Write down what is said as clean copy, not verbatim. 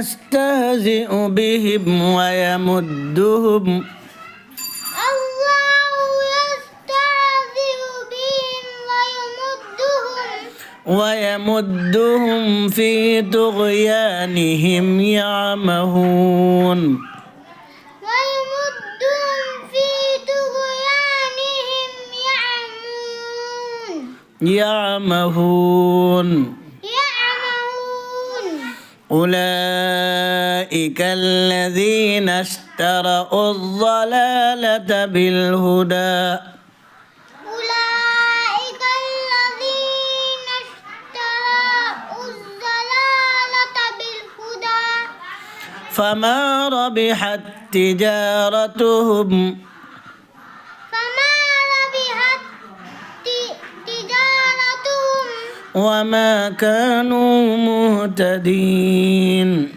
يستهزئ بهم ويمدهم في طغيانهم يعمهون أولئك الذين اشتروا الضلالة بالهدى فما ربحت تجارتهم وما كانوا مهتدين